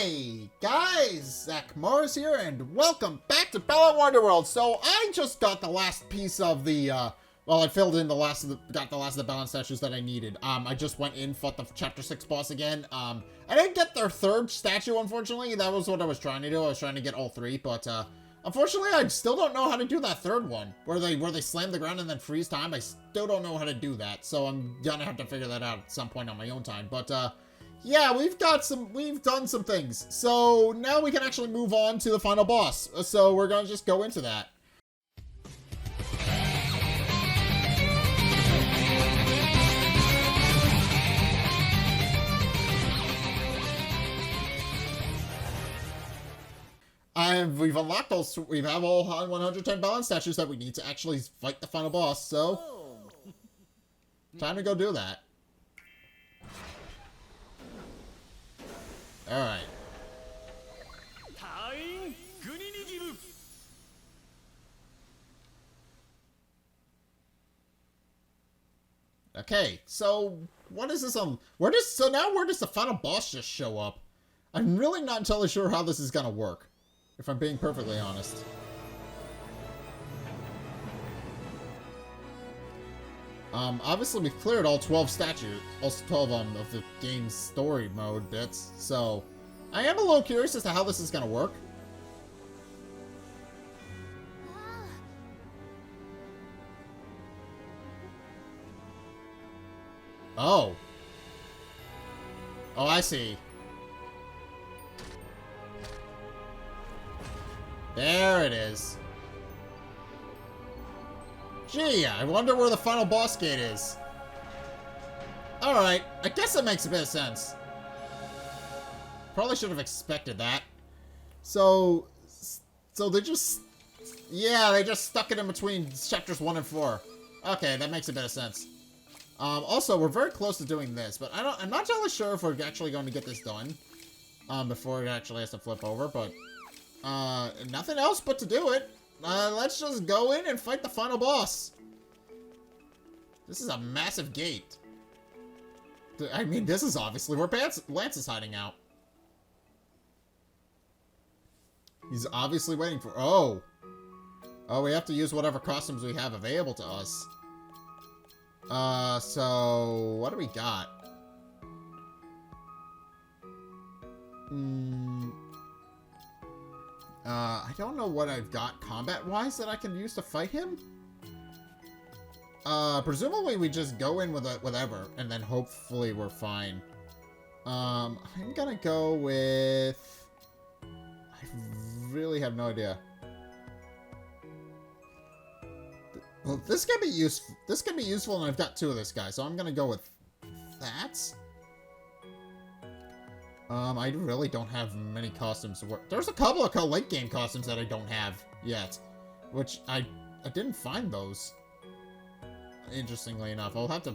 Hey guys, Zack here, and welcome back to Balan Wonderworld. So I just got the last piece of the, I filled in got the last of the Balan statues that I needed. I just went in, fought the Chapter 6 boss again. I didn't get their third statue, unfortunately. That was what I was trying to do. I was trying to get all three, but, unfortunately, I still don't know how to do that third one, where they slam the ground and then freeze time. I still don't know how to do that, so I'm gonna have to figure that out at some point on my own time, but, yeah, we've done some things. So now we can actually move on to the final boss. So we're gonna just go into that. We've unlocked we have all 110 Balan statues that we need to actually fight the final boss, so time to go do that. Alright. Okay, so what is this so now where does the final boss just show up? I'm really not entirely sure how this is gonna work, if I'm being perfectly honest. Obviously we've cleared all 12 statues, also 12 of the game's story mode bits, so I am a little curious as to how this is gonna work. Oh. Oh, I see. There it is. Gee, I wonder where the final boss gate is. Alright, I guess it makes a bit of sense. Probably should have expected that. So they just... Yeah, they just stuck it in between chapters 1 and 4. Okay, that makes a bit of sense. Also, we're very close to doing this, but I'm not totally sure if we're actually going to get this done. Before it actually has to flip over, but... nothing else but to do it. Let's just go in and fight the final boss. This is a massive gate. I mean, this is obviously where Lance is hiding out. He's obviously waiting for... Oh, we have to use whatever costumes we have available to us. So... What do we got? I don't know what I've got combat-wise that I can use to fight him. Presumably we just go in with whatever, and then hopefully we're fine. I'm gonna go with... I really have no idea. Well, this can be useful. This can be useful, and I've got 2 of this guy, so I'm gonna go with that. I really don't have many costumes to work. There's a couple of late game costumes that I don't have yet, which I didn't find those. Interestingly enough, I'll have to.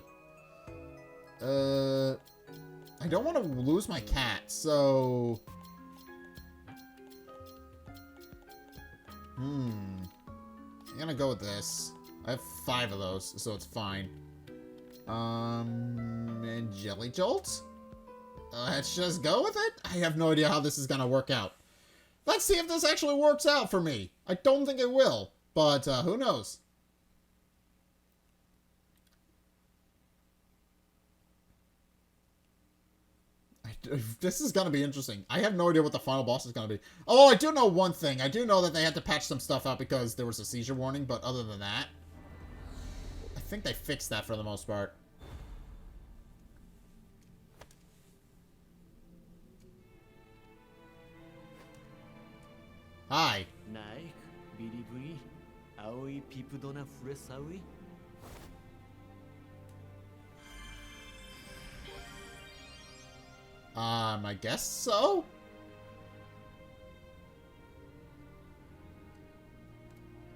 I don't want to lose my cat, so. I'm gonna go with this. I have 5 of those, so it's fine. And Jelly Jolt? Let's just go with it. I have no idea how this is gonna work out. Let's see if this actually works out for me. I don't think it will, but who knows? This is gonna be interesting. I have no idea what the final boss is gonna be. Oh, I do know one thing. I do know that they had to patch some stuff out because there was a seizure warning, but other than that, I think they fixed that for the most part. Hi. I guess so?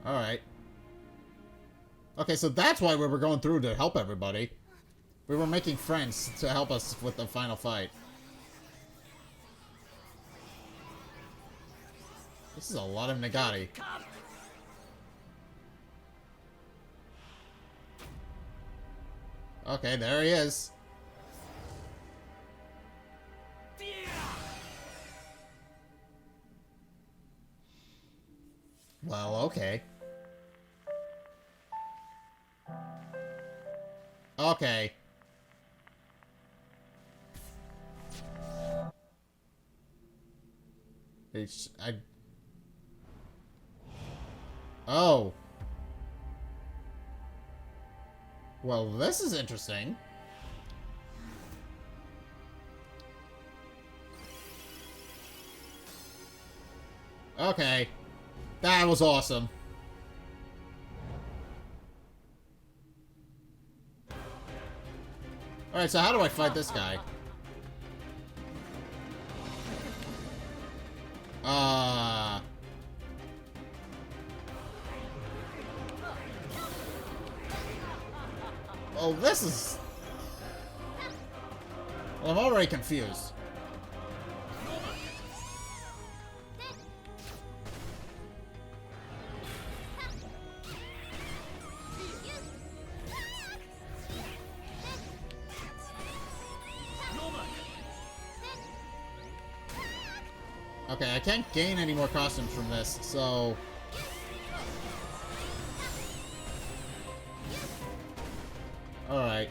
Alright. Okay, so that's why we were going through to help everybody. We were making friends to help us with the final fight. This is a lot of Nagati. Okay, there he is. Well, okay. Okay. Oh. Well, this is interesting. Okay. That was awesome. Alright, so how do I fight this guy? Oh, this is... Well, I'm already confused. Okay, I can't gain any more costumes from this, so... Alright.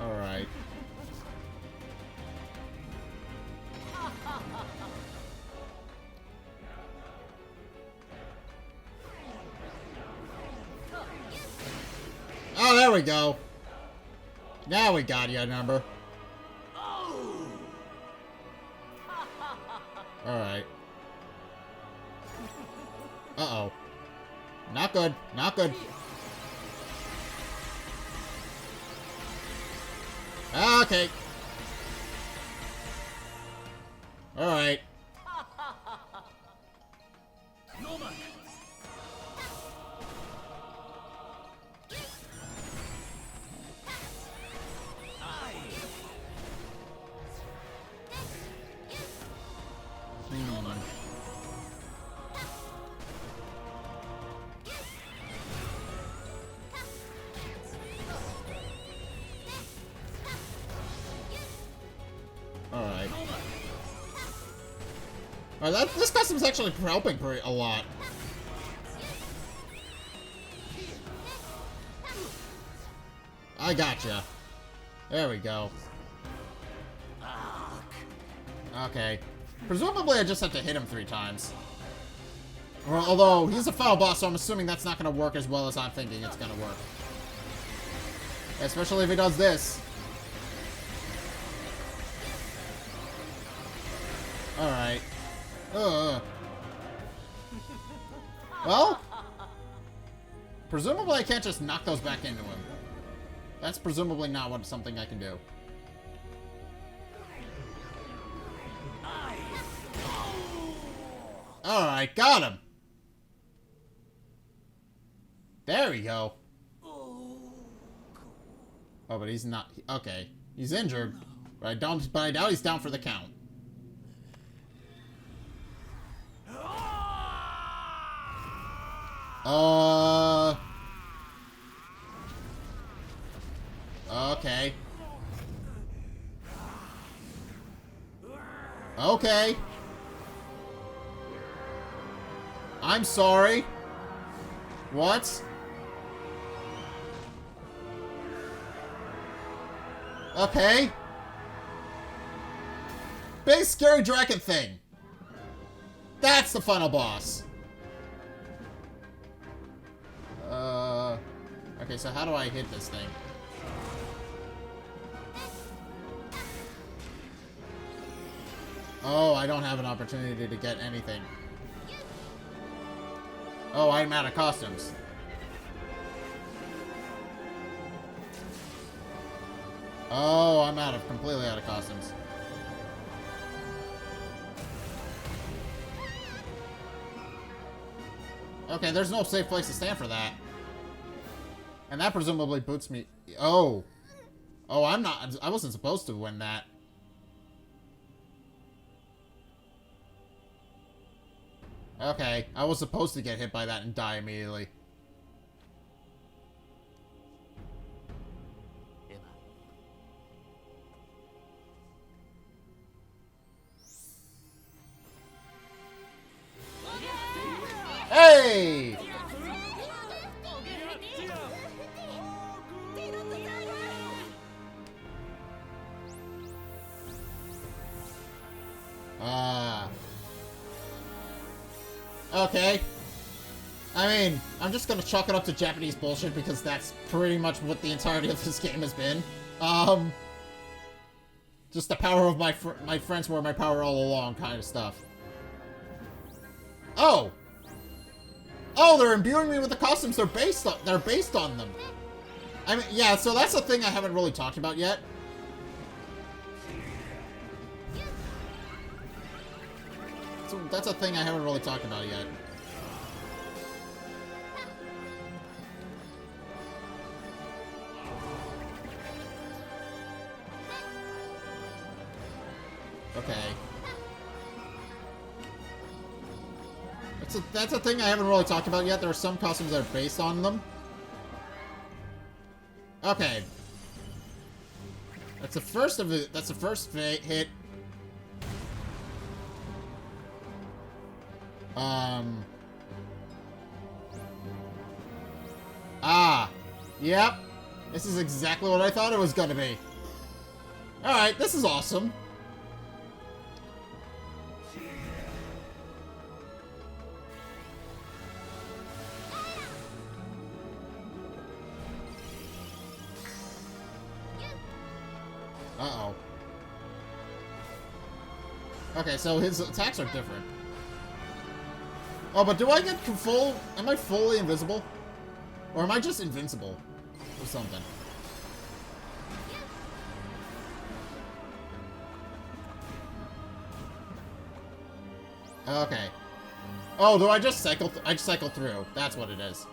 Alright. Oh, there we go. Now we got your number. Alright. Uh-oh. Not good. Not good. Okay. Alright. Alright. Alright, this custom's actually helping a lot. I gotcha. There we go. Okay. Presumably I just have to hit him 3 times. Well, although, he's a final boss, so I'm assuming that's not going to work as well as I'm thinking it's going to work. Especially if he does this. Alright. Well, presumably I can't just knock those back into him. That's presumably not something I can do. Alright, got him. There we go. Oh, but he's not... Okay. He's injured. But I doubt he's down for the count. Okay. Okay. I'm sorry. What? Okay. Big scary dragon thing. That's the final boss. Okay, so how do I hit this thing? Oh, I don't have an opportunity to get anything. Oh, I'm out of costumes. Oh, I'm completely out of costumes. Okay, there's no safe place to stand for that. And that presumably boots me... Oh. Oh, I wasn't supposed to win that. Okay, I was supposed to get hit by that and die immediately. Hey! Okay. I mean, I'm just gonna chalk it up to Japanese bullshit because that's pretty much what the entirety of this game has been. Just the power of my friends were my power all along kind of stuff. Oh! Oh, they're imbuing me with the costumes they're based on them. I mean, yeah, so that's a thing I haven't really talked about yet. So that's a thing I haven't really talked about yet. Okay. That's a thing I haven't really talked about yet. There are some costumes that are based on them. Okay. That's the first of it. That's the first hit. Ah. Yep. This is exactly what I thought it was gonna be. Alright, this is awesome. Uh-oh. Okay, so his attacks are different. Oh, but do I get full... Am I fully invisible? Or am I just invincible? Or something? Okay. Oh, do I just cycle... I cycle through. That's what it is.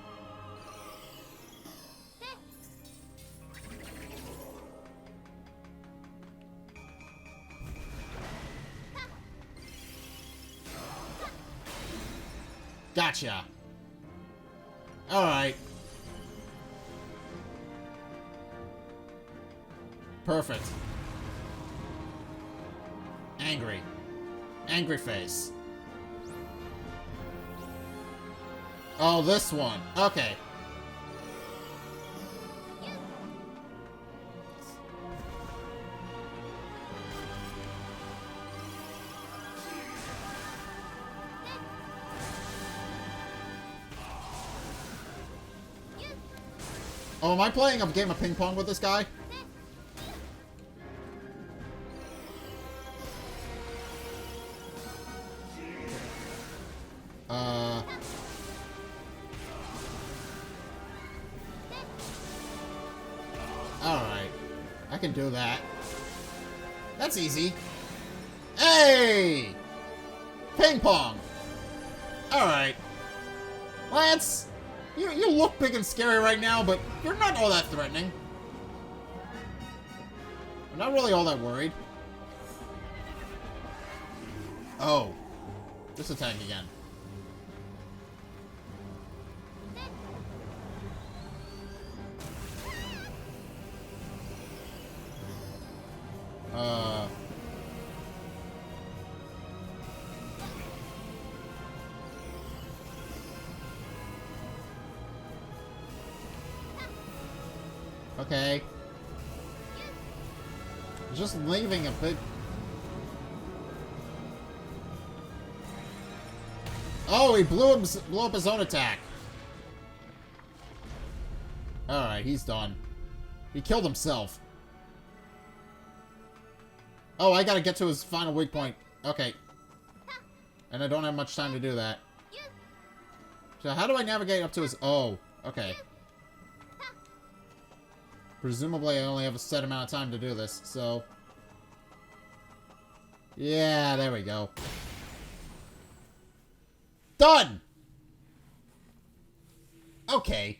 Gotcha. Alright. Perfect. Angry. Angry face. Oh, this one. Okay. Oh, am I playing a game of ping pong with this guy? Alright. I can do that. That's easy. Hey! Ping pong! Alright. Lance! You look big and scary right now, but you're not all that threatening. I'm not really all that worried. Oh. This attack again. Okay. Just leaving a bit. Oh, he blew up his own attack. Alright, he's done. He killed himself. Oh, I gotta get to his final weak point. Okay. And I don't have much time to do that. So how do I navigate up to his... Oh, okay. Presumably I only have a set amount of time to do this, so... Yeah, there we go. Done! Okay.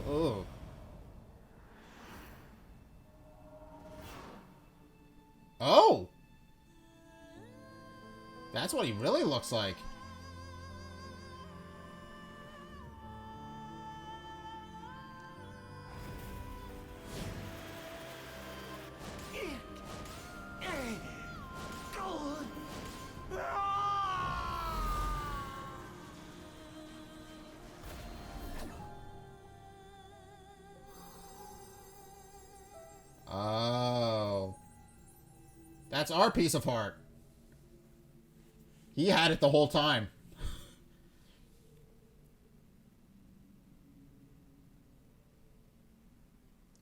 Oh. Oh! That's what he really looks like. That's our piece of heart. He had it the whole time.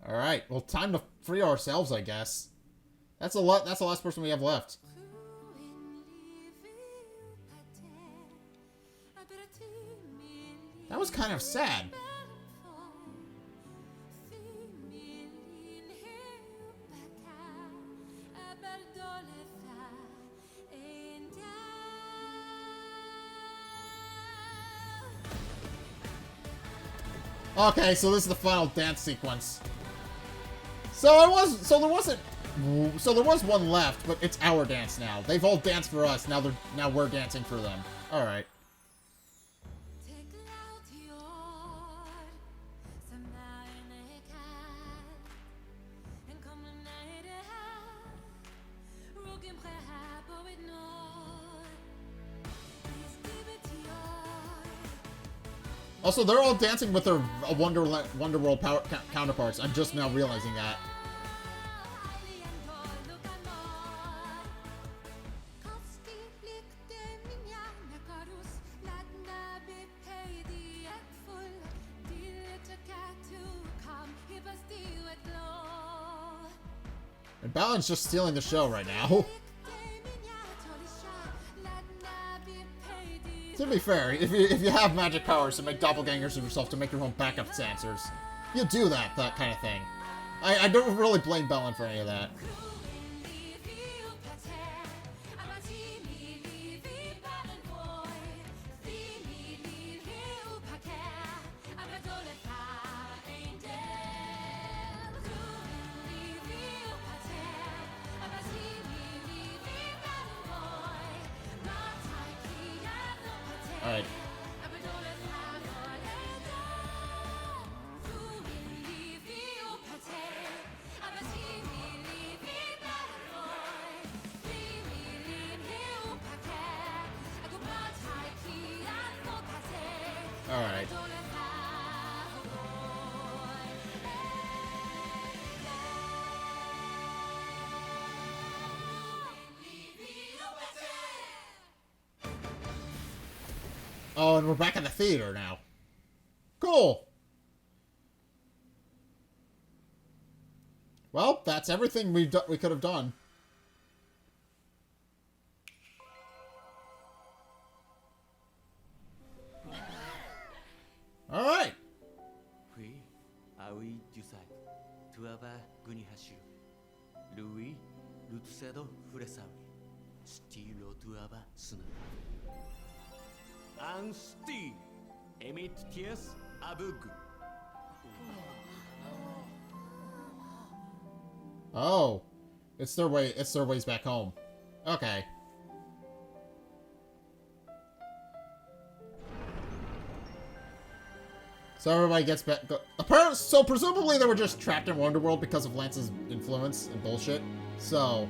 Alright, well, time to free ourselves, I guess. That's the last person we have left. That was kind of sad. Okay, so this is the final dance sequence. So there was one left, but it's our dance now. They've all danced for us. Now we're dancing for them. All right. Also, they're all dancing with their Wonderworld counterparts. I'm just now realizing that. And Balan's just stealing the show right now. To be fair, if you have magic powers to make doppelgangers of yourself to make your own backup dancers, you do that kind of thing. I don't really blame Balan for any of that. Alright. Alright. Oh, and we're back in the theater now. Cool. Well, that's everything we could have done. All right. Oh, it's their way. It's their ways back home. Okay. So everybody gets back. Apparently, so presumably they were just trapped in Wonderworld because of Lance's influence and bullshit. So.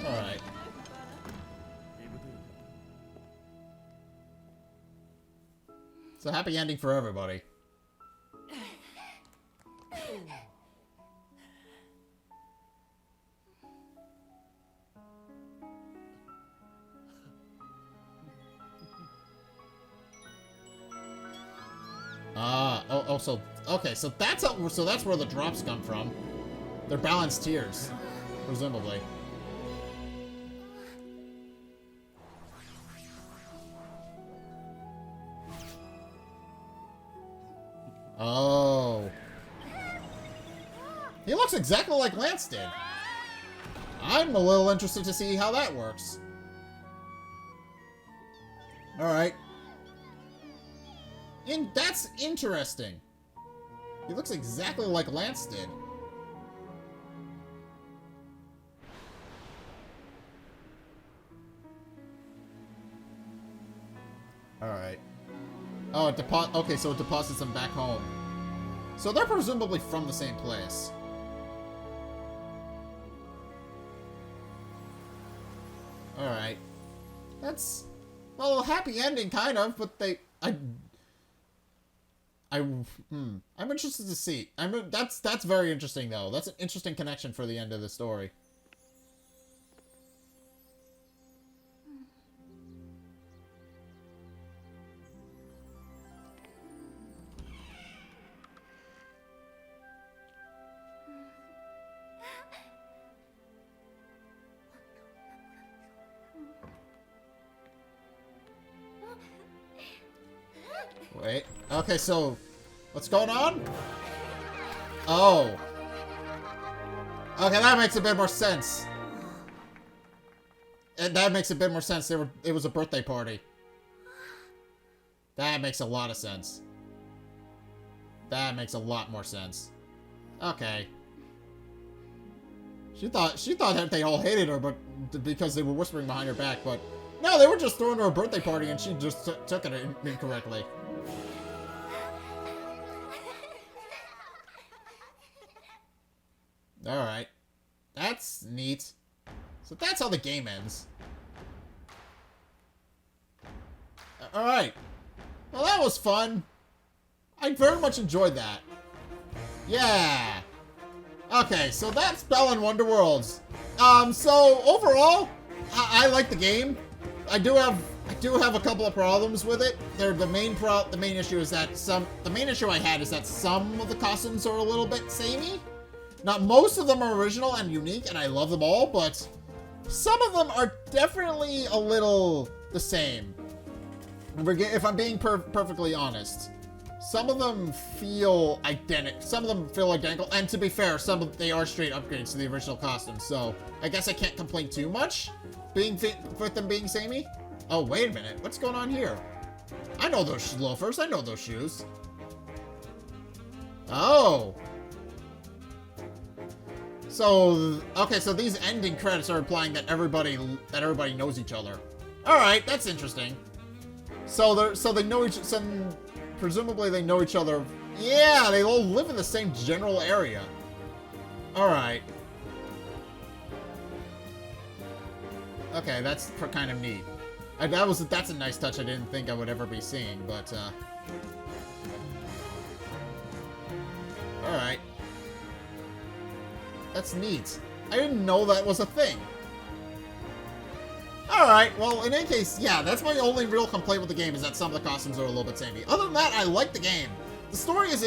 Alright. It's a happy ending for everybody. So okay, so that's where the drops come from. They're balanced tears, presumably. Oh. He looks exactly like Lance did. I'm a little interested to see how that works. Alright. That's interesting. He looks exactly like Lance did. Alright. Oh, okay, so it deposits them back home. So they're presumably from the same place. Alright. That's, well, a happy ending, kind of, but I'm interested to see. That's very interesting, though. That's an interesting connection for the end of the story. Wait. Okay, so what's going on? Oh. Okay, that makes a bit more sense. And that makes a bit more sense. It was a birthday party. That makes a lot of sense. That makes a lot more sense. Okay. She thought that they all hated her, but because they were whispering behind her back, but no, they were just throwing her a birthday party and she just took it incorrectly. Alright. That's neat. So that's how the game ends. Alright. Well, that was fun. I very much enjoyed that. Yeah. Okay, so that's Balan Wonderworld. So overall, I like the game. I do have a couple of problems with it. The main issue is that the main issue I had is that some of the costumes are a little bit samey. Not most of them are original and unique, and I love them all, but some of them are definitely a little the same. If I'm being perfectly honest. Some of them feel identical. Some of them feel identical, and to be fair, they are straight upgrades to the original costumes. So I guess I can't complain too much, with them being samey. Oh, wait a minute, what's going on here? I know those loafers. I know those shoes. Oh. So okay, so these ending credits are implying that everybody knows each other. All right, that's interesting. So they know each. Presumably they know each other. Yeah, they all live in the same general area. Alright. Okay, that's kind of neat. That's a nice touch I didn't think I would ever be seeing, but, Alright. That's neat. I didn't know that was a thing. Alright, well, in any case, yeah, that's my only real complaint with the game, is that some of the costumes are a little bit samey. Other than that, I like the game. The story is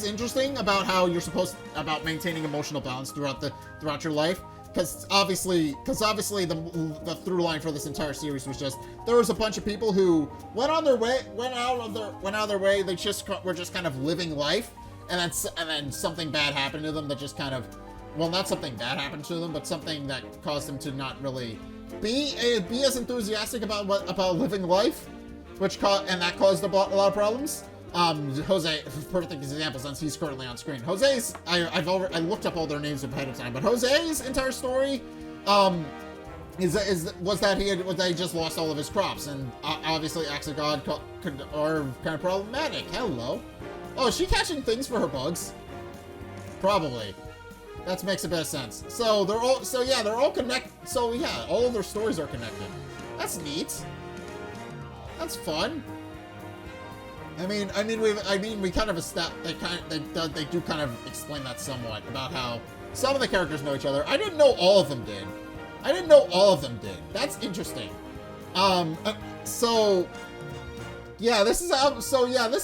interesting about how you're about maintaining emotional balance throughout your life. Because obviously the through line for this entire series was just, there was a bunch of people who went out of their way, they were just kind of living life, and then something bad happened to them that just kind of, well, not something bad happened to them, but something that caused them to not really be as enthusiastic about living life, and that caused a lot of problems. Jose, perfect example since he's currently on screen. Jose's, I looked up all their names ahead of time, but Jose's entire story, was that he just lost all of his crops, and obviously acts of God are kind of problematic. Hello. Oh, is she catching things for her bugs? Probably. That makes a bit of sense. So they're all connected. So yeah, all of their stories are connected. That's neat. That's fun. I mean, we kind of they do kind of explain that somewhat about how some of the characters know each other. I didn't know all of them did. That's interesting. So yeah, this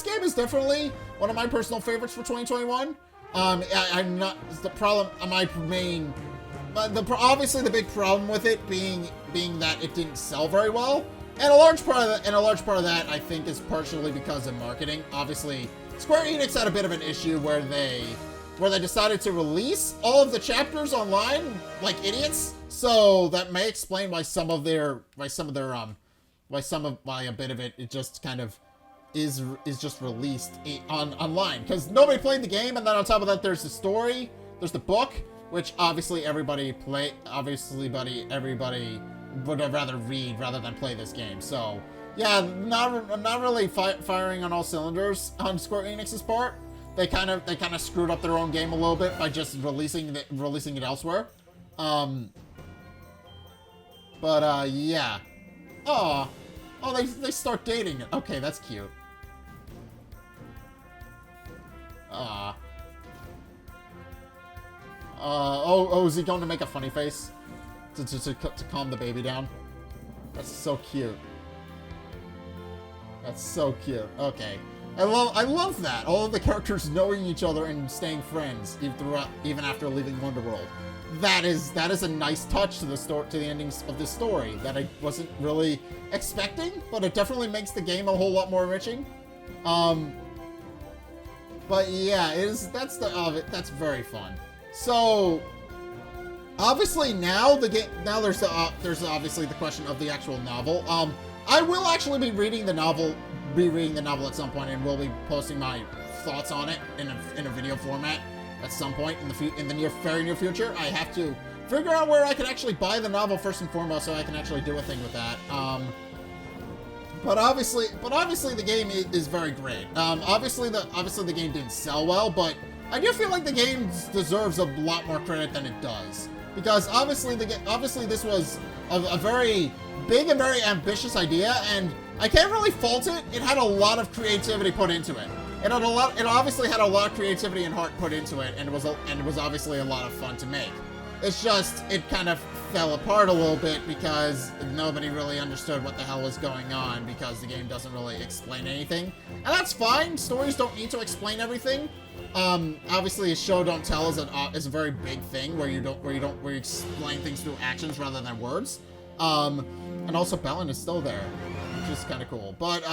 game is definitely one of my personal favorites for 2021. I'm not the problem. Obviously the big problem with it being that it didn't sell very well, and a large part of that I think is partially because of marketing. Obviously, Square Enix had a bit of an issue where they decided to release all of the chapters online like idiots. So that may explain why a bit of it just kind of is just released online, because nobody played the game, and then on top of that there's the story, there's the book, which obviously everybody would rather read rather than play this game. So yeah, not really firing on all cylinders on Square Enix's part. They kind of screwed up their own game a little bit by just releasing it elsewhere. But, yeah. Oh, they start dating. Okay, that's cute. Is he going to make a funny face? To calm the baby down? That's so cute. That's so cute. Okay. I love that. All of the characters knowing each other and staying friends even after leaving Wonderworld. That is a nice touch to the endings of this story that I wasn't really expecting, but it definitely makes the game a whole lot more enriching. But yeah, that's very fun. So obviously now there's obviously the question of the actual novel. I will actually be reading the novel at some point, and will be posting my thoughts on it in a video format at some point in the very near future. I have to figure out where I can actually buy the novel first and foremost, so I can actually do a thing with that. But obviously the game is very great. Obviously the game didn't sell well, but I do feel like the game deserves a lot more credit than it does, because obviously this was a very big and very ambitious idea, and I can't really fault it. It had a lot of creativity put into it. It obviously had a lot of creativity and heart put into it, and it was obviously a lot of fun to make. It's just, it kind of fell apart a little bit because nobody really understood what the hell was going on, because the game doesn't really explain anything. And that's fine. Stories don't need to explain everything. Obviously, show don't tell is a very big thing where you explain things through actions rather than words. And also Balan is still there, which is kind of cool. But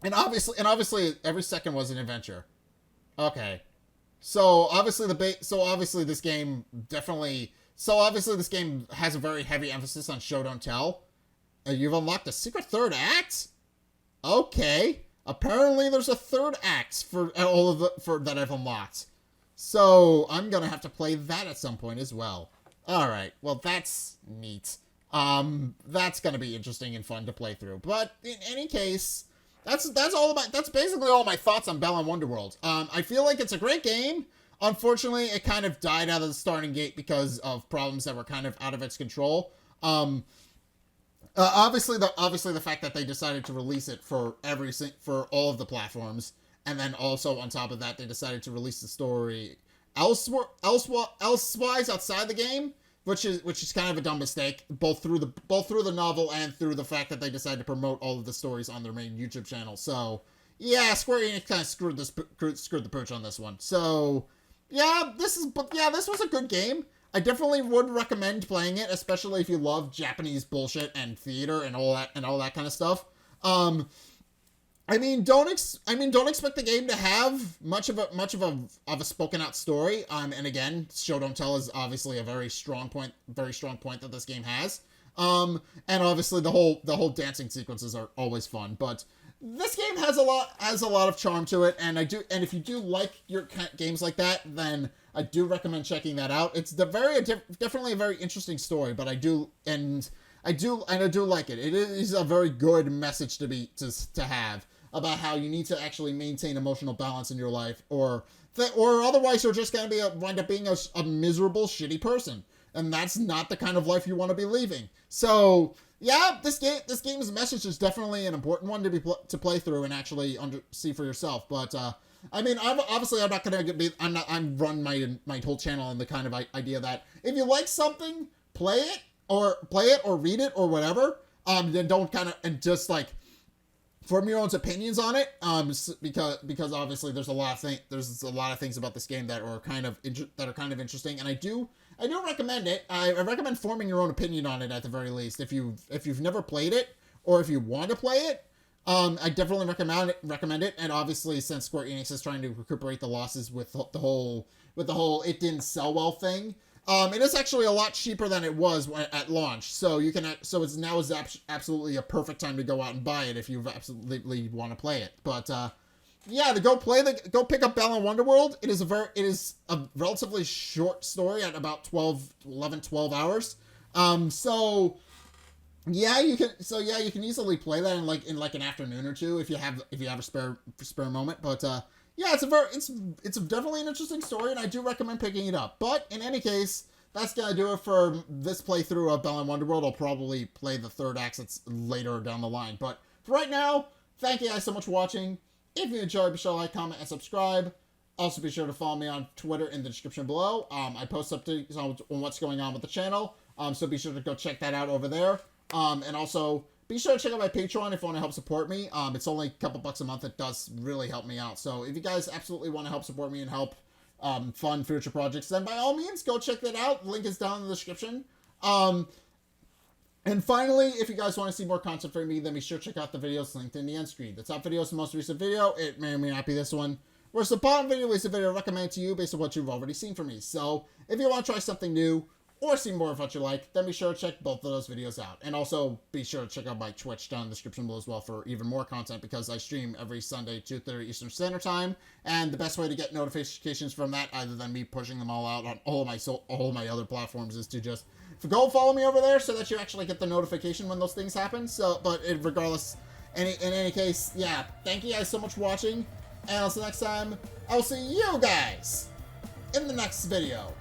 and obviously every second was an adventure. Okay. So obviously this game has a very heavy emphasis on show don't tell. You've unlocked a secret third act? Okay. Apparently there's a third act for that I've unlocked. So I'm gonna have to play that at some point as well. Alright, well that's neat. That's gonna be interesting and fun to play through. But in any case, that's basically all my thoughts on Balan Wonderworld. I feel like it's a great game. Unfortunately, it kind of died out of the starting gate because of problems that were kind of out of its control. Obviously the fact that they decided to release it for all of the platforms, and then also on top of that they decided to release the story elsewise outside the game, which is kind of a dumb mistake, both through the novel and through the fact that they decided to promote all of the stories on their main YouTube channel. So yeah, Square Enix kind of screwed the pooch on this one. So yeah, this was a good game. I definitely would recommend playing it, especially if you love Japanese bullshit and theater and all that kind of stuff. I mean, don't expect the game to have much of a spoken out story. And again, show don't tell is obviously a very strong point that this game has. And obviously the whole dancing sequences are always fun, but this game has a lot of charm to it, and if you do like your games like that, then I do recommend checking that out. It's definitely a very interesting story, but I do like it. It is a very good message to have about how you need to actually maintain emotional balance in your life, or otherwise you're just going to wind up being a miserable, shitty person, and that's not the kind of life you want to be living. So yeah, this game's message is definitely an important one to play through and actually see for yourself. But I mean, I'm not gonna run my whole channel on the kind of idea that if you like something, play it or read it or whatever. Then don't just like form your own opinions on it. Because obviously there's a lot of things about this game that are kind of interesting, and I do recommend it. I recommend forming your own opinion on it at the very least. If you've never played it, or if you want to play it, I definitely recommend it. And obviously, since Square Enix is trying to recuperate the losses with the whole it didn't sell well thing, it is actually a lot cheaper than it was at launch. So it's now absolutely a perfect time to go out and buy it if you absolutely want to play it. But yeah, go pick up Balan Wonderworld. It is a relatively short story at about 12 hours. So yeah, you can easily play that in an afternoon or two if you have a spare moment. But yeah, it's definitely an interesting story, and I do recommend picking it up. But in any case, that's gonna do it for this playthrough of Balan Wonderworld. I'll probably play the third act later down the line. But for right now, thank you guys so much for watching. If you enjoyed, be sure to like, comment, and subscribe. Also, be sure to follow me on Twitter in the description below. I post updates on what's going on with the channel, so be sure to go check that out over there. And also, be sure to check out my Patreon if you want to help support me. It's only a couple bucks a month. It does really help me out. So if you guys absolutely want to help support me and help fund future projects, then by all means, go check that out. Link is down in the description. And finally, if you guys want to see more content from me, then be sure to check out the videos linked in the end screen. The top video is the most recent video. It may or may not be this one. Whereas the bottom video is a video recommended to you based on what you've already seen from me. So if you want to try something new or see more of what you like, then be sure to check both of those videos out. And also be sure to check out my Twitch down in the description below as well for even more content, because I stream every Sunday, 2:30 Eastern Standard Time. And the best way to get notifications from that, other than me pushing them all out on all of my other platforms, is to just go follow me over there so that you actually get the notification when those things happen. So, but regardless, in any case, yeah, thank you guys so much for watching. And until next time, I will see you guys in the next video.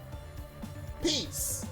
Peace.